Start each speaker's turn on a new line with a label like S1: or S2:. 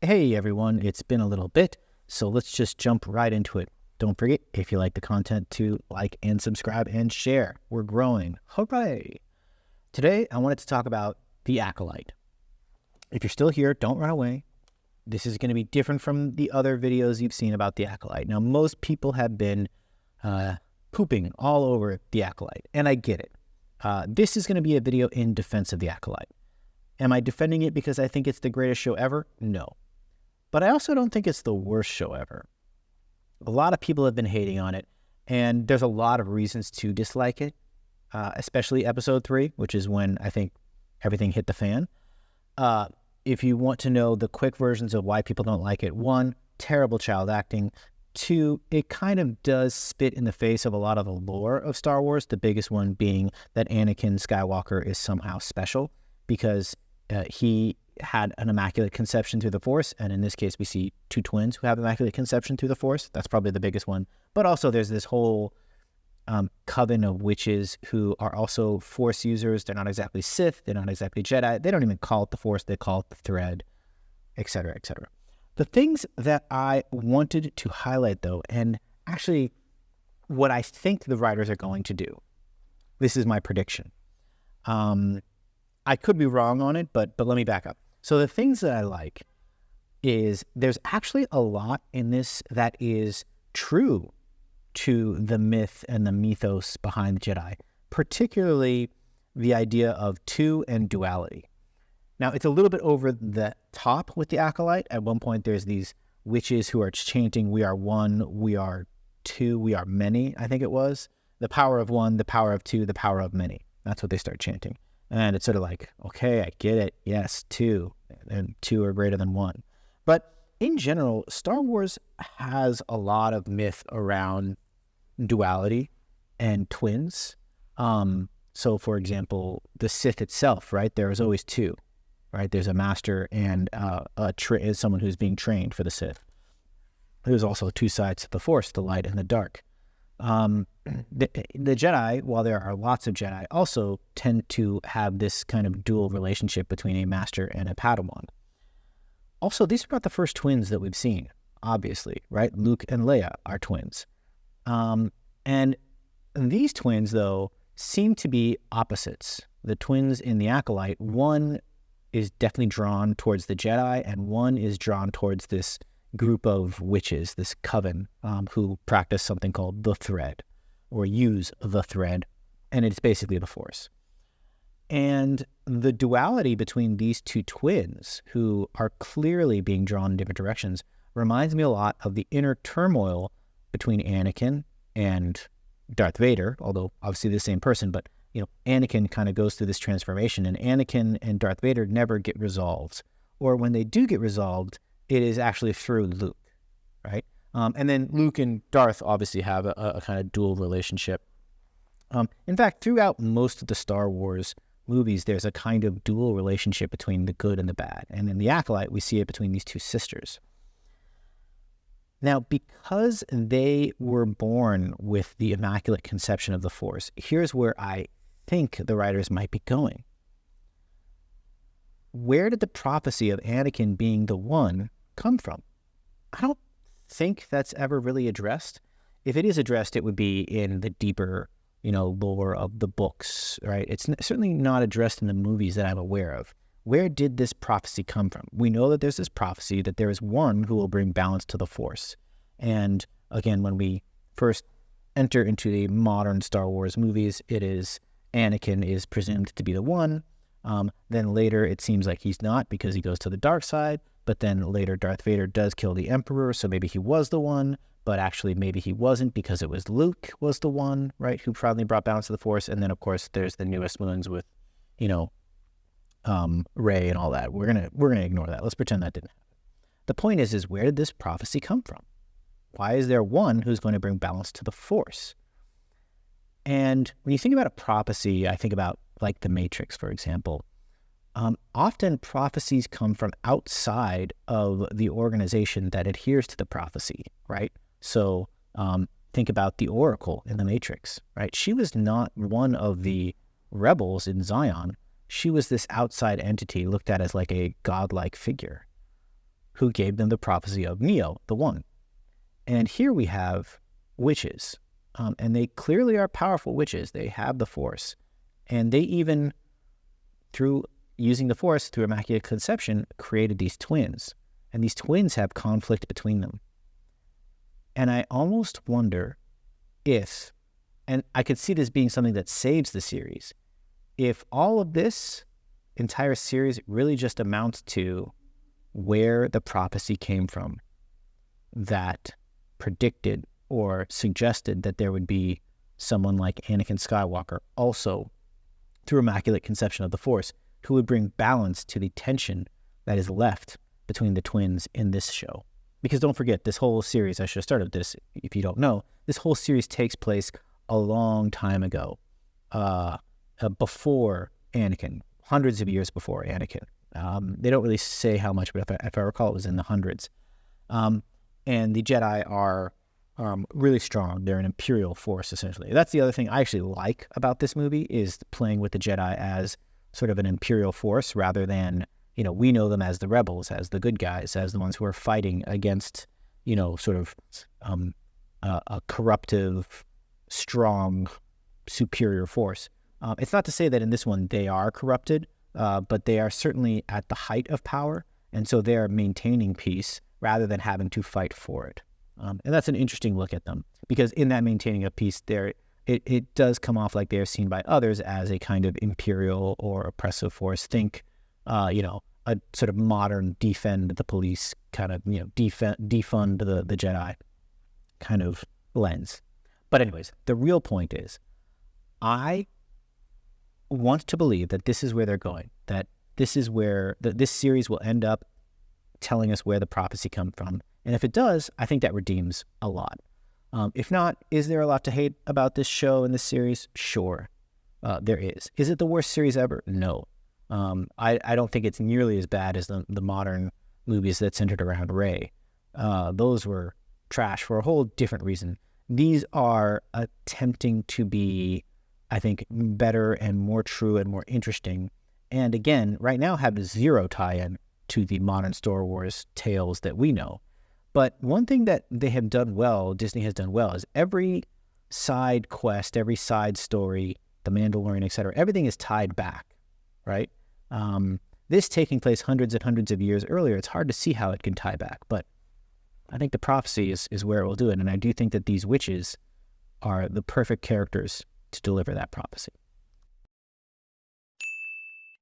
S1: Hey everyone, it's been a little bit, so let's just jump right into it. Don't forget, if you like the content, to like and subscribe and share. We're growing. Hooray! Today, I wanted to talk about the Acolyte. If you're still here, don't run away. This is going to be different from the other videos you've seen about the Acolyte. Now, most people have been pooping all over the Acolyte, and I get it. This is going to be a video in defense of the Acolyte. Am I defending it because I think it's the greatest show ever? No. But I also don't think it's the worst show ever. A lot of people have been hating on it, and there's a lot of reasons to dislike it, especially episode 3, which is when I think everything hit the fan. If you want to know the quick versions of why people don't like it, 1, terrible child acting. 2, it kind of does spit in the face of a lot of the lore of Star Wars, the biggest one being that Anakin Skywalker is somehow special because he had an immaculate conception through the Force, and in this case we see 2 twins who have immaculate conception through the Force. That's probably the biggest one. But also there's this whole coven of witches who are also Force users. They're not exactly Sith, they're not exactly Jedi. They don't even call it the Force, they call it the thread, etc., etc. The things that I wanted to highlight, though, and actually what I think the writers are going to do, this is my prediction. I could be wrong on it, but let me back up. So the things that I like is there's actually a lot in this that is true to the myth and the mythos behind the Jedi, particularly the idea of 2 and duality. Now, it's a little bit over the top with the Acolyte. At one point, there's these witches who are chanting, "We are one, we are two, we are many," I think it was. The power of 1, the power of 2, the power of many. That's what they start chanting. And it's sort of like, okay, I get it. Yes, 2, and 2 are greater than 1. But in general, Star Wars has a lot of myth around duality and twins. So, for example, the Sith itself, right? There is always 2, right? There's a master and someone who's being trained for the Sith. There's also 2 sides to the Force, the light and the dark. The Jedi, while there are lots of Jedi, also tend to have this kind of dual relationship between a master and a Padawan. Also, these are not the first twins that we've seen, obviously, right? Luke and Leia are twins. And these twins, though, seem to be opposites. The twins in the Acolyte, one is definitely drawn towards the Jedi, and one is drawn towards this group of witches, this coven, who practice something called the thread, or use the thread, and it's basically the Force. And the duality between these 2 twins, who are clearly being drawn in different directions, reminds me a lot of the inner turmoil between Anakin and Darth Vader, although obviously the same person, but Anakin kind of goes through this transformation, and Anakin and Darth Vader never get resolved. Or when they do get resolved, it is actually through Luke, right? And then Luke and Darth obviously have a kind of dual relationship. In fact, throughout most of the Star Wars movies, there's a kind of dual relationship between the good and the bad. And in The Acolyte, we see it between these 2 sisters. Now, because they were born with the immaculate conception of the Force, here's where I think the writers might be going. Where did the prophecy of Anakin being the one come from? I don't think that's ever really addressed. If it is addressed, it would be in the deeper, lore of the books, right? It's certainly not addressed in the movies that I'm aware of. Where did this prophecy come from? We know that there's this prophecy that there is one who will bring balance to the Force. And again, when we first enter into the modern Star Wars movies, it is Anakin is presumed to be the one. Then later it seems like he's not because he goes to the dark side, but then later Darth Vader does kill the Emperor, so maybe he was the one, but actually maybe he wasn't because it was Luke was the one, right, who finally brought balance to the Force. And then of course there's the newest ones with, Rey and all that. We're gonna ignore that. Let's pretend that didn't happen. The point is where did this prophecy come from? Why is there one who's going to bring balance to the Force? And when you think about a prophecy, I think about like the Matrix, for example. Often prophecies come from outside of the organization that adheres to the prophecy, right? So think about the Oracle in the Matrix, right? She was not one of the rebels in Zion. She was this outside entity looked at as like a godlike figure. who gave them the prophecy of Neo, the One. And here we have witches, and they clearly are powerful witches. They have the Force, and they even, through using the Force, through Immaculate Conception, created these twins, and these twins have conflict between them. And I almost wonder if, and I could see this being something that saves the series, if all of this entire series really just amounts to where the prophecy came from that predicted or suggested that there would be someone like Anakin Skywalker, also through Immaculate Conception of the Force, who would bring balance to the tension that is left between the twins in this show. Because don't forget, this whole series, I should have started this if you don't know, this whole series takes place a long time ago, before Anakin, hundreds of years before Anakin. They don't really say how much, but if I recall, it was in the hundreds. And the Jedi are really strong. They're an Imperial force, essentially. That's the other thing I actually like about this movie, is playing with the Jedi as sort of an Imperial force rather than, we know them as the rebels, as the good guys, as the ones who are fighting against, sort of a corruptive, strong, superior force. It's not to say that in this one they are corrupted, but they are certainly at the height of power, and so they are maintaining peace rather than having to fight for it. And that's an interesting look at them, because in that maintaining of peace, it does come off like they are seen by others as a kind of imperial or oppressive force. Think, a sort of modern defend the police kind of, defund the Jedi kind of lens. But anyways, the real point is, I want to believe that this is where they're going, that this is where this series will end up telling us where the prophecy comes from. And if it does, I think that redeems a lot. If not, is there a lot to hate about this show and this series? Sure, there is. Is it the worst series ever? No. I don't think it's nearly as bad as the modern movies that centered around Rey. Those were trash for a whole different reason. These are attempting to be, I think, better and more true and more interesting. And again, right now have zero tie-in to the modern Star Wars tales that we know. But one thing that they have done well, Disney has done well, is every side quest, every side story, The Mandalorian, etc., everything is tied back, right? This taking place hundreds and hundreds of years earlier, it's hard to see how it can tie back. But I think the prophecy is where it will do it. And I do think that these witches are the perfect characters to deliver that prophecy.